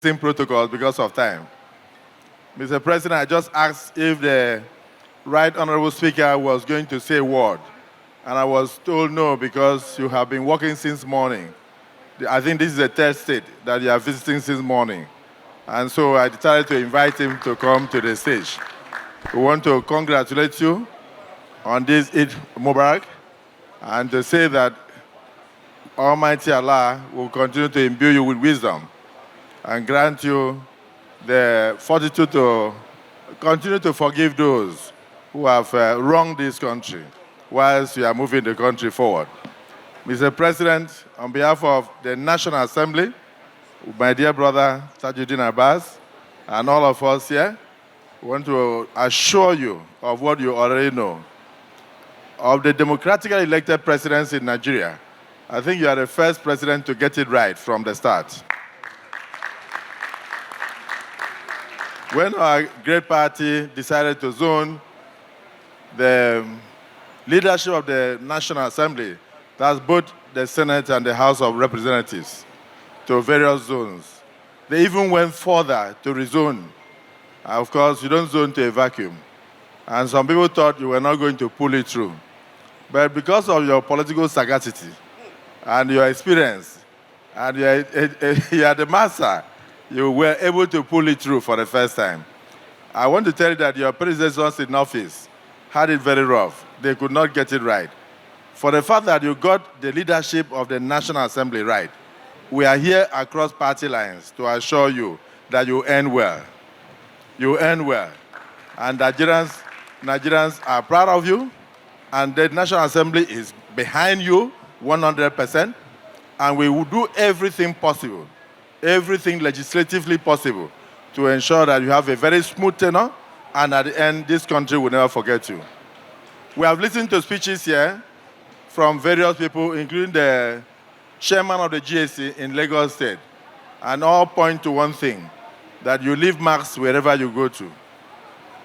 same protocols because of time. Mr. President, I just asked if the Right Honorable Speaker was going to say a word, and I was told no because you have been working since morning. I think this is the third state that you are visiting since morning. And so I decided to invite him to come to the stage. We want to congratulate you on this Eid Mubarak and to say that Almighty Allah will continue to imbue you with wisdom and grant you the fortitude to continue to forgive those who have wronged this country whilst you are moving the country forward. Mr. President, on behalf of the National Assembly, my dear brother Tajuddin Abbas, and all of us here, we want to assure you of what you already know. Of the democratically elected presidents in Nigeria, I think you are the first president to get it right from the start. When our great party decided to zone the leadership of the National Assembly, that's both the Senate and the House of Representatives, to various zones, they even went further to rezone. Of course, you don't zone to a vacuum. And some people thought you were not going to pull it through. But because of your political sagacity and your experience, and you are the master, you were able to pull it through for the first time. I want to tell you that your predecessors in office had it very rough. They could not get it right. For the fact that you got the leadership of the National Assembly right, we are here across party lines to assure you that you earn well. You earn well. And Nigerians are proud of you, and the National Assembly is behind you 100%, and we will do everything possible, everything legislatively possible, to ensure that you have a very smooth tenure, and at the end, this country will never forget you. We have listened to speeches here from various people, including the chairman of the GSC in Lagos State, and all point to one thing, that you leave marks wherever you go to.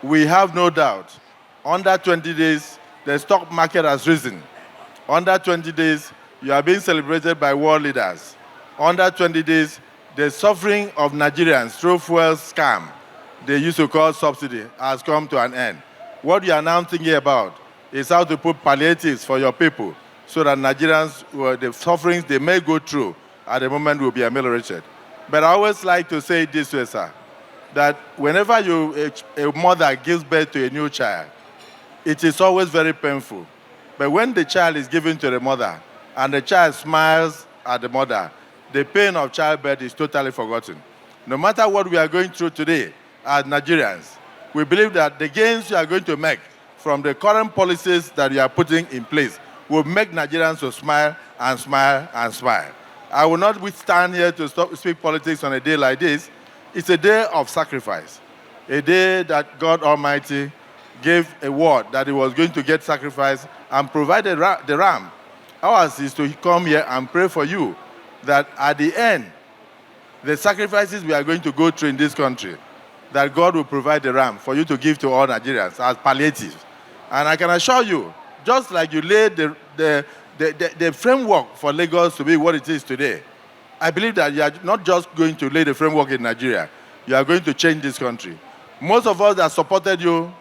We have no doubt, under 20 days, the stock market has risen. Under 20 days, you are being celebrated by world leaders. Under 20 days, the suffering of Nigerians through fuel scam, they used to call subsidy, has come to an end. What you are now thinking about is how to put palliatives for your people so that Nigerians, the sufferings they may go through at the moment will be ameliorated. But I always like to say it this way, sir, that whenever a mother gives birth to a new child, it is always very painful. But when the child is given to the mother and the child smiles at the mother, the pain of childbirth is totally forgotten. No matter what we are going through today as Nigerians, we believe that the gains you are going to make from the current policies that you are putting in place will make Nigerians to smile and smile and smile. I will not withstand here to speak politics on a day like this. It's a day of sacrifice, a day that God Almighty gave a word that he was going to get sacrificed and provide the ram. Ours is to come here and pray for you that at the end, the sacrifices we are going to go through in this country, that God will provide the ram for you to give to all Nigerians as palliative. And I can assure you, just like you laid the framework for Lagos to be what it is today, I believe that you are not just going to lay the framework in Nigeria, you are going to change this country. Most of us that supported you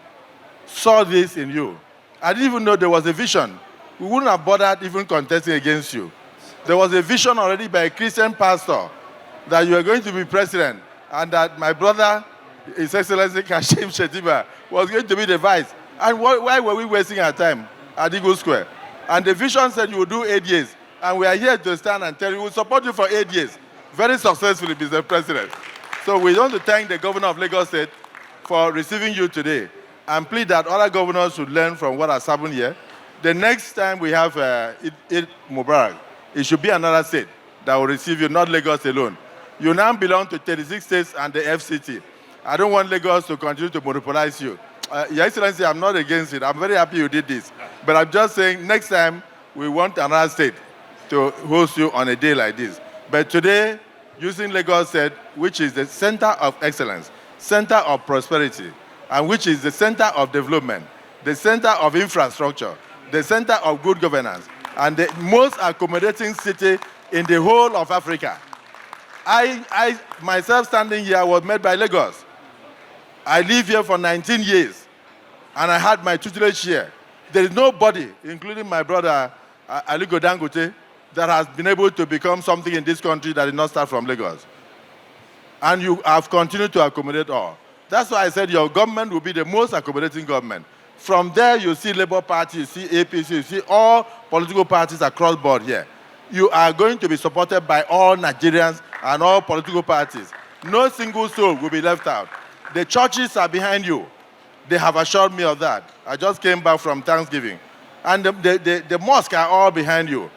saw this in you. I didn't even know there was a vision. We wouldn't have bothered even contesting against you. There was a vision already by a Christian pastor that you were going to be president and that my brother, His Excellency Kashim Shettima, was going to be the vice. And why were we wasting our time at Eagle Square? And the vision said you would do 8 years. And we are here to stand and tell you, we will support you for 8 years. Very successfully, Mr. President. So we want to thank the governor of Lagos State for receiving you today and plead that other governors should learn from what has happened here. The next time we have Eid Mubarak, it should be another state that will receive you, not Lagos alone. You now belong to 36 states and the FCT. I don't want Lagos to continue to monopolize you. Your Excellency, I'm not against it. I'm very happy you did this. But I'm just saying, next time, we want another state to host you on a day like this. But today, using Lagos State, which is the center of excellence, center of prosperity, and which is the center of development, the center of infrastructure, the center of good governance, and the most accommodating city in the whole of Africa. I myself standing here was made by Lagos. I live here for 19 years, and I had my tutelage here. There is nobody, including my brother Aliko Dangote, that has been able to become something in this country that did not start from Lagos. And you have continued to accommodate all. That's why I said your government will be the most accommodating government. From there, you see Labour Party, you see APC, you see all political parties across board here. You are going to be supported by all Nigerians and all political parties. No single soul will be left out. The churches are behind you. They have assured me of that. I just came back from Thanksgiving. And the mosques are all behind you.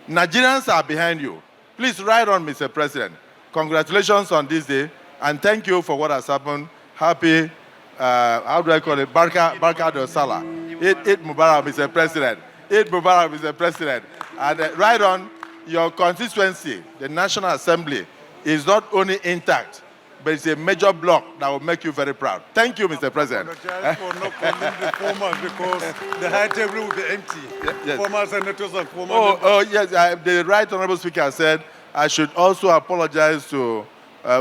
Nigerians are behind you. Please ride on, Mr. President. Congratulations on this day, and thank you for what has happened. Happy, how do I call it? Barka do Salah. Eid Mubarak, Mr. President. Eid Mubarak, Mr. President. And ride on, your constituency, the National Assembly, is not only intact, but it's a major block that will make you very proud. Thank you, Mr. President. I apologize for not calling the formers because the high table will be empty. Yes. Former senators and former yes, the Right Honorable Speaker said I should also apologize to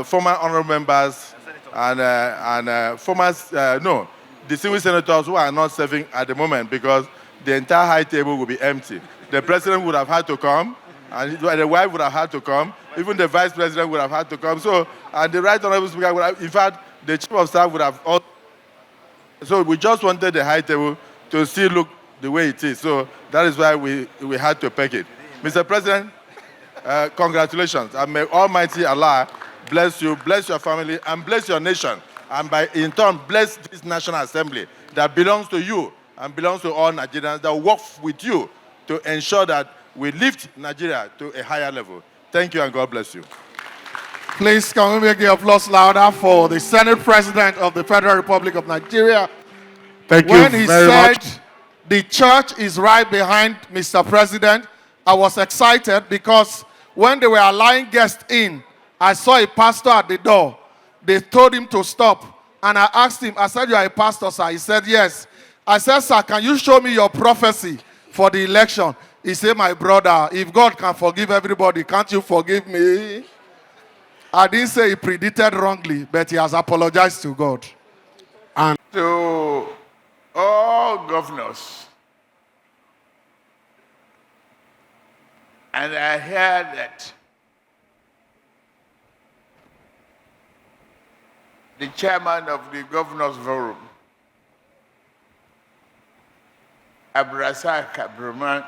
former honorable members and former, distinguished senators who are not serving at the moment because the entire high table will be empty. The president would have had to come, and the wife would have had to come, even the vice president would have had to come. So, and the Right Honorable Speaker would have, in fact, the chief of staff would have also. So we just wanted the high table to still look the way it is. So that is why we had to pick it. Mr. President, congratulations. And may Almighty Allah bless you, bless your family, and bless your nation. And in turn, bless this National Assembly that belongs to you and belongs to all Nigerians that work with you to ensure that we lift Nigeria to a higher level. Thank you, and God bless you. Please, can we make the applause louder for the Senate President of the Federal Republic of Nigeria? Thank you when he very said much. The church is right behind Mr. President, I was excited because when they were allowing guests in, I saw a pastor at the door. They told him to stop. And I asked him, I said, "You are a pastor, sir?" He said, "Yes." I said, "Sir, can you show me your prophecy for the election?" He said, "My brother, if God can forgive everybody, can't you forgive me?" I didn't say he predicted wrongly, but he has apologized to God. And to all governors, and I heard that the chairman of the Governors Forum, Abdulrasaq Abdurrahman,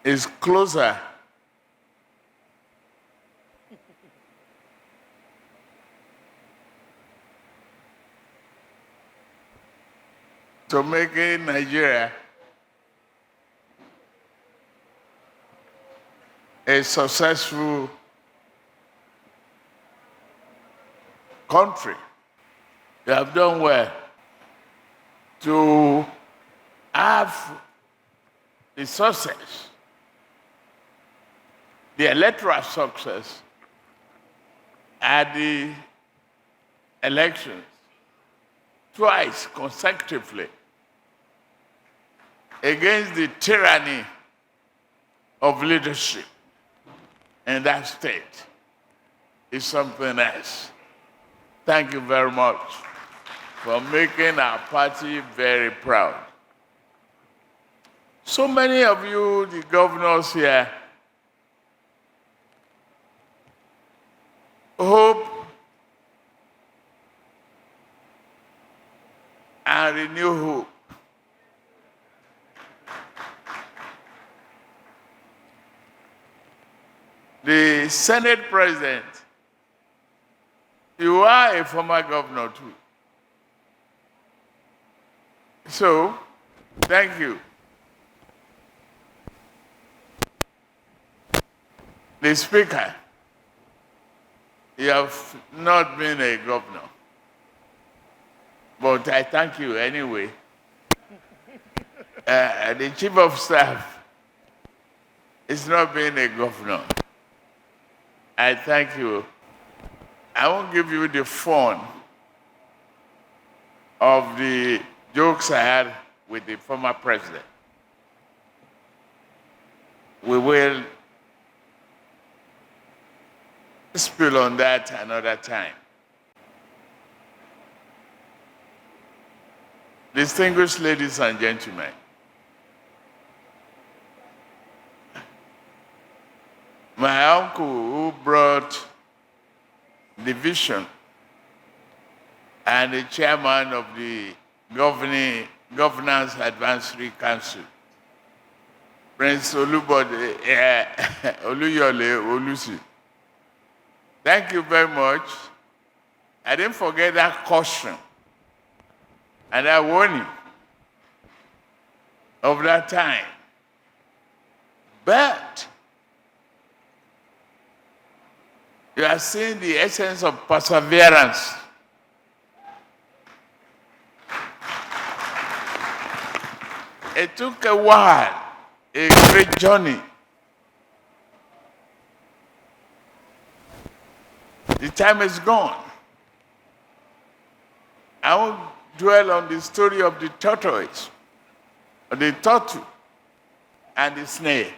is closer to making Nigeria a successful country. You have done well to have the success, the electoral success at the elections twice consecutively against the tyranny of leadership in that state is something else. Thank you very much for making our party very proud. So many of you, the governors here, hope and renew hope. The Senate President, you are a former governor too. So, thank you. The Speaker, you have not been a governor, but I thank you anyway. The Chief of Staff is not being a governor. I thank you. I won't give you the phone of the jokes I had with the former president. We will spill on that another time. Distinguished ladies and gentlemen, my uncle who brought the vision and the chairman of the Governance Advisory Council, Prince Oluyole Olusi. Thank you very much. I didn't forget that caution and that warning of that time. But you are seeing the essence of perseverance. It took a while, a great journey. The time is gone. I won't dwell on the story of the tortoise, or the turtle, and the snail.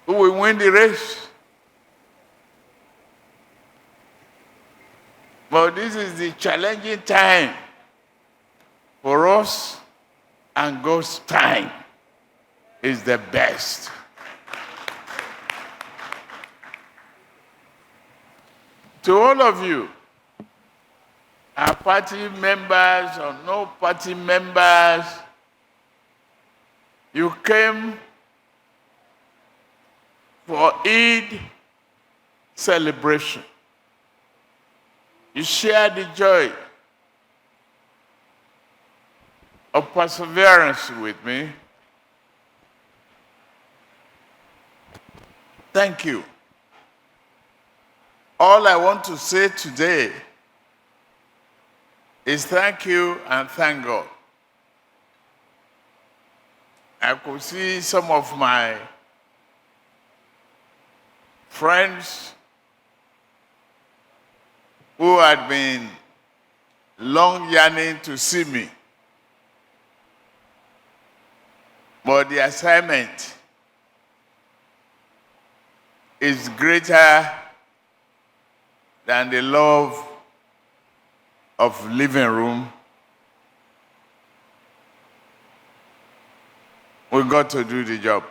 Who will win the race? But this is the challenging time for us, and God's time is the best. To all of you, our party members or no party members, you came for Eid celebration. You shared the joy of perseverance with me. Thank you. All I want to say today is thank you and thank God. I could see some of my friends who had been long yearning to see me. But the assignment is greater than the love of living room. We got to do the job.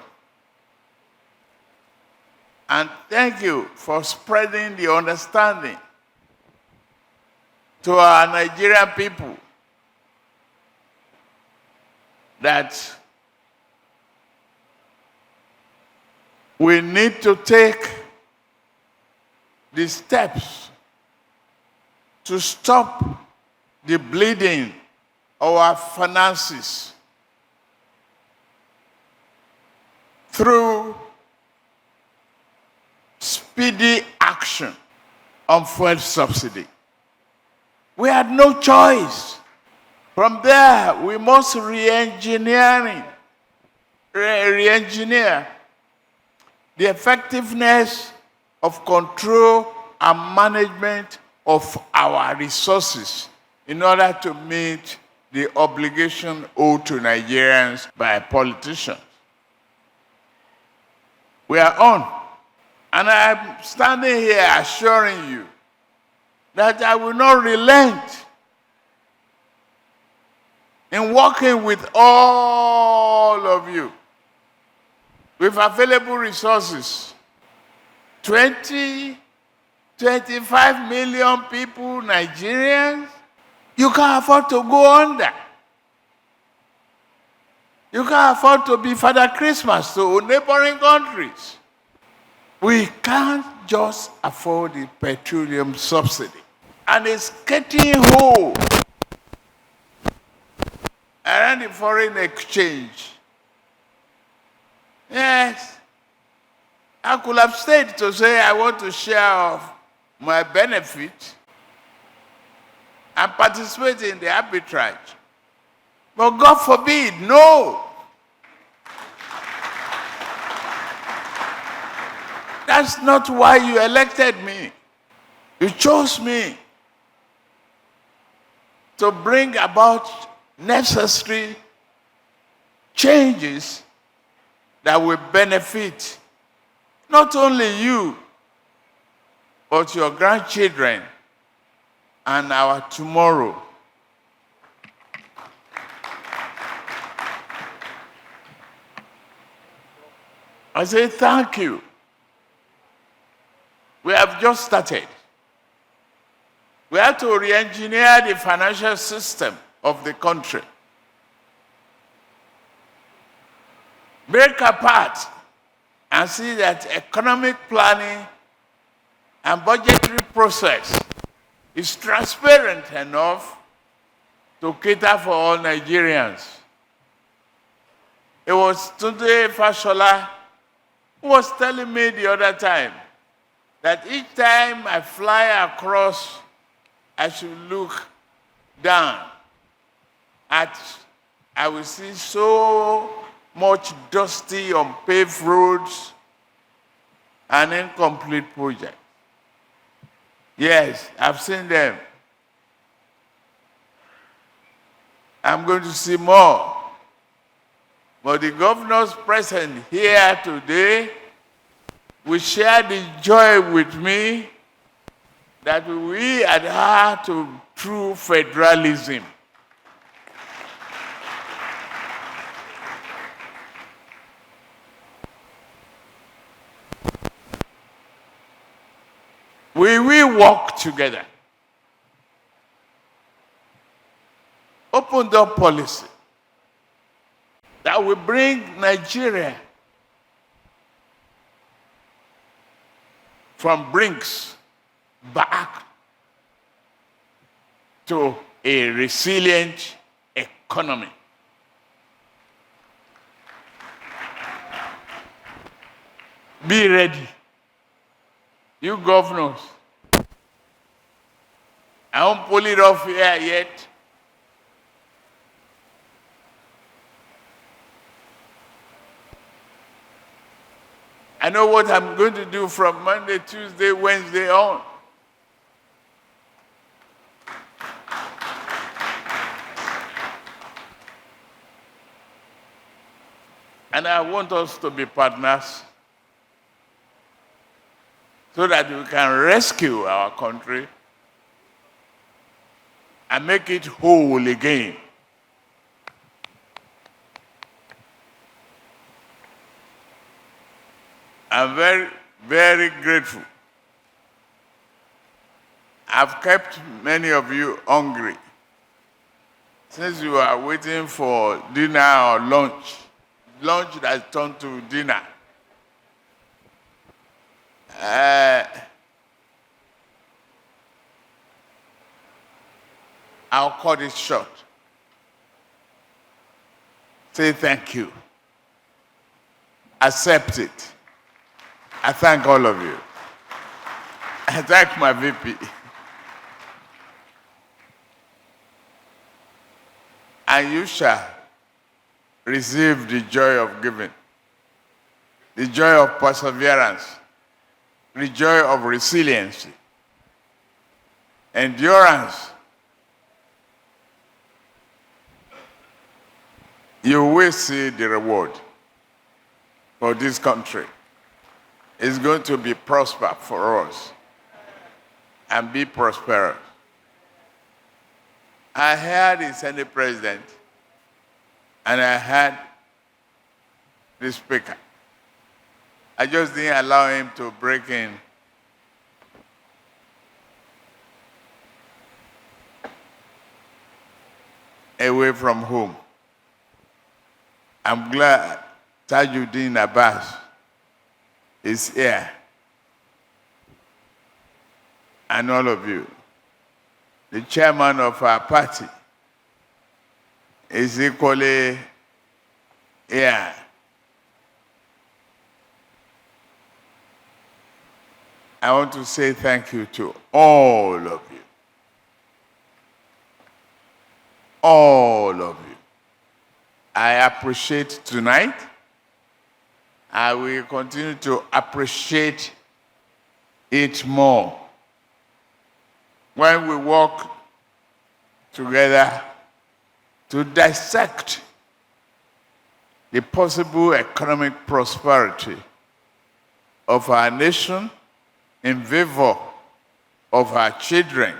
And thank you for spreading the understanding to our Nigerian people that we need to take the steps to stop the bleeding of our finances through speedy action on fuel subsidy. We had no choice. From there, we must re-engineer the effectiveness of control and management of our resources in order to meet the obligation owed to Nigerians by politicians. We are on. And I'm standing here assuring you that I will not relent in working with all of you with available resources. 20, 25 million people, Nigerians, you can't afford to go under. You can't afford to be Father Christmas to neighboring countries. We can't just afford the petroleum subsidy. And it's getting whole around the foreign exchange. Yes, I could have stayed to say I want to share of my benefit and participate in the arbitrage. But God forbid, no. That's not why you elected me. You chose me to bring about necessary changes that will benefit not only you, but your grandchildren and our tomorrow. I say thank you. We have just started. We have to re-engineer the financial system of the country. Break apart and see that economic planning and budgetary process is transparent enough to cater for all Nigerians. It was Tunde who was telling me the other time that each time I fly across, I should look down I will see so much dusty, unpaved roads and incomplete projects. Yes, I've seen them. I'm going to see more. But the governors present here today will share the joy with me that we adhere to true federalism. We will work together. Open door policy that will bring Nigeria from brinks back to a resilient economy. Be ready. You governors, I won't pull it off here yet. I know what I'm going to do from Monday, Tuesday, Wednesday on. And I want us to be partners so that we can rescue our country and make it whole again. I'm very, very grateful. I've kept many of you hungry. Since you are waiting for dinner or lunch has turned to dinner. I'll cut it short. Say thank you. Accept it. I thank all of you. I thank my VP. And you shall receive the joy of giving, the joy of perseverance, the joy of resilience, endurance. You will see the reward for this country. It's going to be prosper for us and be prosperous. I heard the Senate President and I heard the Speaker. I just didn't allow him to break in. Away from home. I'm glad Tajuddin Abbas is here. And all of you. The chairman of our party is equally here. I want to say thank you to all of you. All of you. I appreciate tonight. I will continue to appreciate it more. When we walk together to dissect the possible economic prosperity of our nation in favor of our children.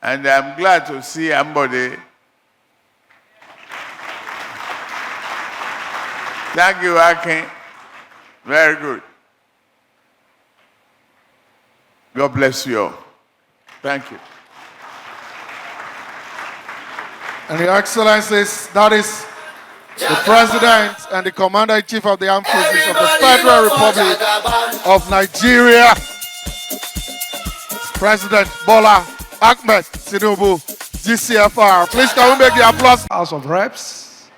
And I'm glad to see somebody. Thank you, Akin. Very good. God bless you all. Thank you. And Your Excellencies, that is the President and the Commander-in-Chief of the Armed Forces of the Federal Republic of Nigeria, President Bola Ahmed Tinubu, GCFR. Please can we make the applause? House of Reps,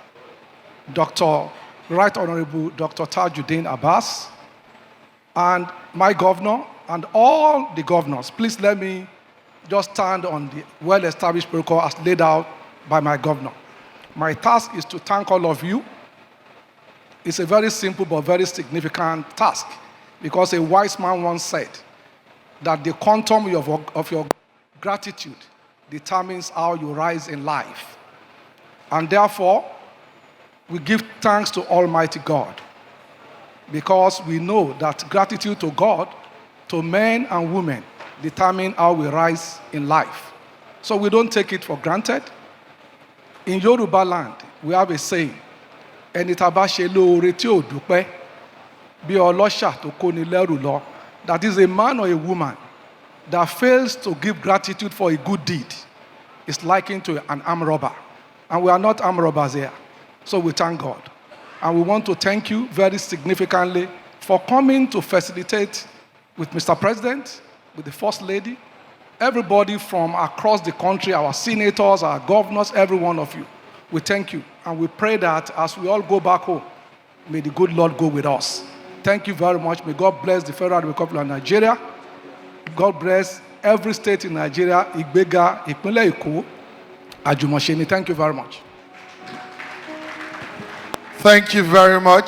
Dr. Right Honorable Dr. Tajuddin Abbas, and my governor, and all the governors. Please let me just stand on the well-established protocol as laid out by my governor. My task is to thank all of you. It's a very simple but very significant task, because a wise man once said that the quantum of your gratitude determines how you rise in life. And therefore, we give thanks to Almighty God, because we know that gratitude to God, to men and women, determine how we rise in life. So we don't take it for granted. In Yoruba land, we have a saying, ẹni tá bá ṣe lóore tí ò dúpẹ́, bí ọlọ́ṣà tó kóni lẹ́rù lọ. That is, a man or a woman that fails to give gratitude for a good deed is likened to an armed robber. And we are not armed robbers here. So we thank God. And we want to thank you very significantly for coming to facilitate with Mr. President, with the First Lady, everybody from across the country, our senators, our governors, every one of you. We thank you. And we pray that as we all go back home, may the good Lord go with us. Thank you very much. May God bless the Federal Republic of Nigeria. God bless every state in Nigeria. Igbega, Ìpínlẹ̀ Èkó, Àjùmọ̀ṣe ni. Thank you very much. Thank you very much.